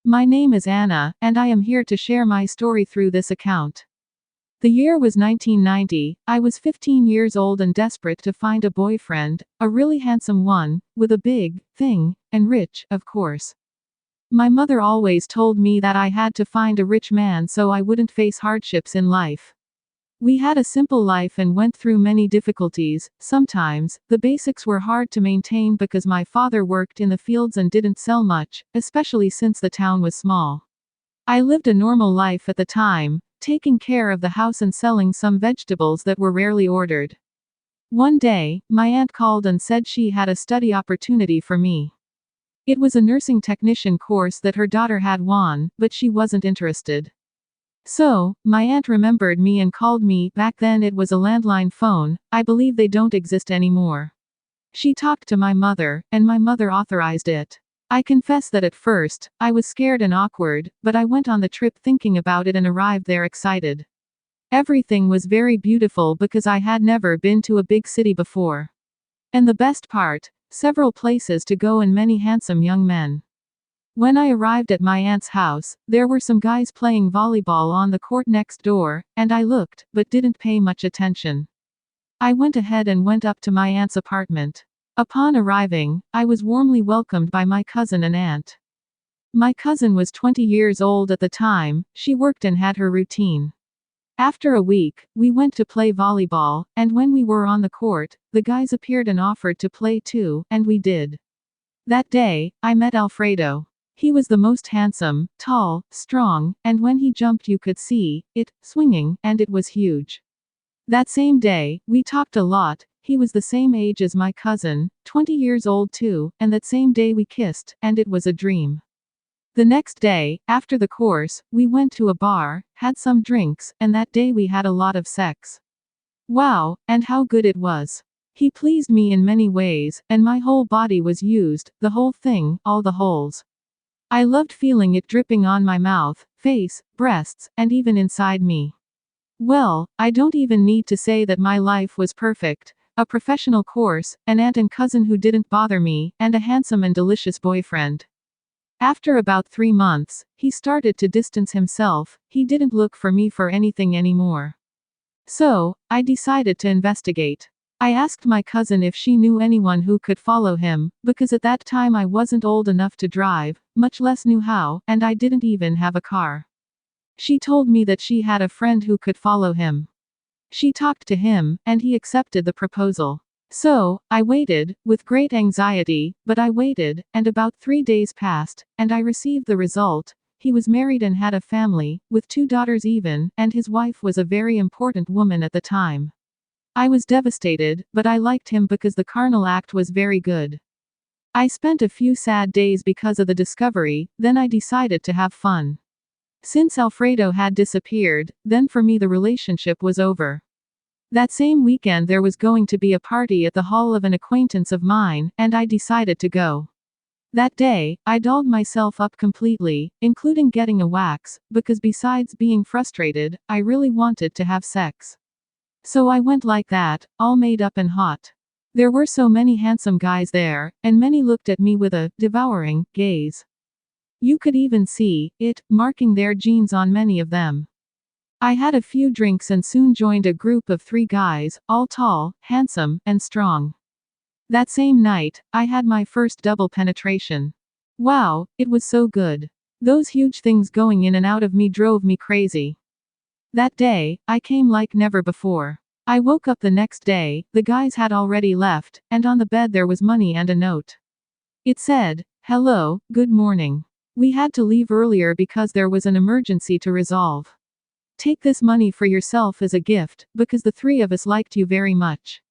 My name is Anna, and I am here to share my story through this account. The year was 1990, I was 15 years old and desperate to find a boyfriend, a really handsome one, with a big thing, and rich, of course. My mother always told me that I had to find a rich man so I wouldn't face hardships in life. We had a simple life and went through many difficulties. Sometimes, the basics were hard to maintain because my father worked in the fields and didn't sell much, especially since the town was small. I lived a normal life at the time, taking care of the house and selling some vegetables that were rarely ordered. One day, my aunt called and said she had a study opportunity for me. It was a nursing technician course that her daughter had won, but she wasn't interested. So, my aunt remembered me and called me. Back then it was a landline phone, I believe they don't exist anymore. She talked to my mother, and my mother authorized it. I confess that at first, I was scared and awkward, but I went on the trip thinking about it and arrived there excited. Everything was very beautiful because I had never been to a big city before. And the best part, several places to go and many handsome young men. When I arrived at my aunt's house, there were some guys playing volleyball on the court next door, and I looked, but didn't pay much attention. I went ahead and went up to my aunt's apartment. Upon arriving, I was warmly welcomed by my cousin and aunt. My cousin was 20 years old at the time, she worked and had her routine. After a week, we went to play volleyball, and when we were on the court, the guys appeared and offered to play too, and we did. That day, I met Alfredo. He was the most handsome, tall, strong, and when he jumped you could see it swinging, and it was huge. That same day, we talked a lot. He was the same age as my cousin, 20 years old too, and that same day we kissed, and it was a dream. The next day, after the course, we went to a bar, had some drinks, and that day we had a lot of sex. Wow, and how good it was. He pleased me in many ways, and my whole body was used, the whole thing, all the holes. I loved feeling it dripping on my mouth, face, breasts, and even inside me. Well, I don't even need to say that my life was perfect. A professional course, an aunt and cousin who didn't bother me, and a handsome and delicious boyfriend. After about 3 months, he started to distance himself, he didn't look for me for anything anymore. So, I decided to investigate. I asked my cousin if she knew anyone who could follow him, because at that time I wasn't old enough to drive, much less knew how, and I didn't even have a car. She told me that she had a friend who could follow him. She talked to him, and he accepted the proposal. So, I waited, with great anxiety, but I waited, and about 3 days passed, and I received the result. He was married and had a family, with 2 daughters even, and his wife was a very important woman at the time. I was devastated, but I liked him because the carnal act was very good. I spent a few sad days because of the discovery, then I decided to have fun. Since Alfredo had disappeared, then for me the relationship was over. That same weekend there was going to be a party at the hall of an acquaintance of mine, and I decided to go. That day, I dolled myself up completely, including getting a wax, because besides being frustrated, I really wanted to have sex. So I went like that, all made up and hot. There were so many handsome guys there, and many looked at me with a devouring gaze. You could even see it marking their genes on many of them. I had a few drinks and soon joined a group of 3 guys, all tall, handsome, and strong. That same night, I had my first double penetration. Wow, it was so good. Those huge things going in and out of me drove me crazy. That day, I came like never before. I woke up the next day, the guys had already left, and on the bed there was money and a note. It said, "Hello, good morning. We had to leave earlier because there was an emergency to resolve. Take this money for yourself as a gift, because the 3 of us liked you very much.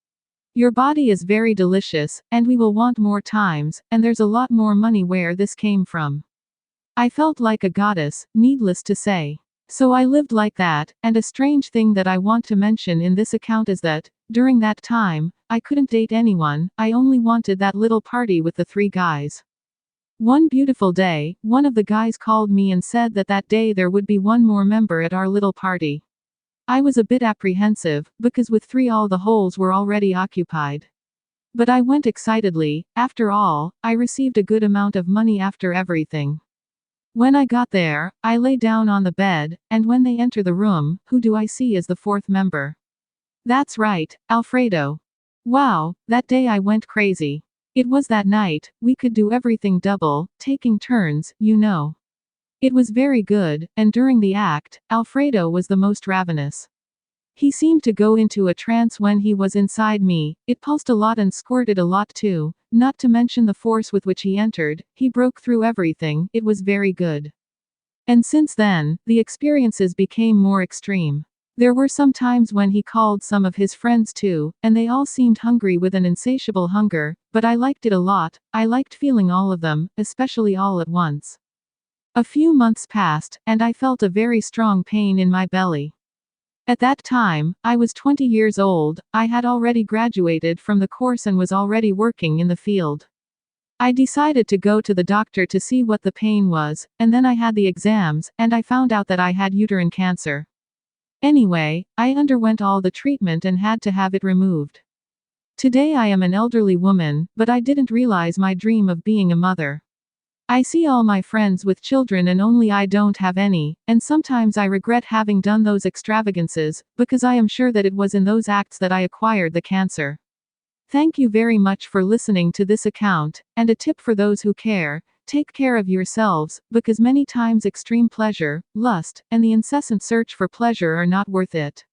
Your body is very delicious, and we will want more times, and there's a lot more money where this came from." I felt like a goddess, needless to say. So I lived like that, and a strange thing that I want to mention in this account is that, during that time, I couldn't date anyone, I only wanted that little party with the 3 guys. One beautiful day, one of the guys called me and said that that day there would be one more member at our little party. I was a bit apprehensive, because with 3 all the holes were already occupied. But I went excitedly. After all, I received a good amount of money after everything. When I got there, I lay down on the bed, and when they enter the room, who do I see as the fourth member? That's right, Alfredo. Wow, that day I went crazy. It was that night, we could do everything double, taking turns, you know. It was very good, and during the act, Alfredo was the most ravenous. He seemed to go into a trance when he was inside me, it pulsed a lot and squirted a lot too, not to mention the force with which he entered, he broke through everything, it was very good. And since then, the experiences became more extreme. There were some times when he called some of his friends too, and they all seemed hungry with an insatiable hunger, but I liked it a lot, I liked feeling all of them, especially all at once. A few months passed, and I felt a very strong pain in my belly. At that time, I was 20 years old, I had already graduated from the course and was already working in the field. I decided to go to the doctor to see what the pain was, and then I had the exams, and I found out that I had uterine cancer. Anyway, I underwent all the treatment and had to have it removed. Today I am an elderly woman, but I didn't realize my dream of being a mother. I see all my friends with children and only I don't have any, and sometimes I regret having done those extravagances, because I am sure that it was in those acts that I acquired the cancer. Thank you very much for listening to this account, and a tip for those who care, take care of yourselves, because many times extreme pleasure, lust, and the incessant search for pleasure are not worth it.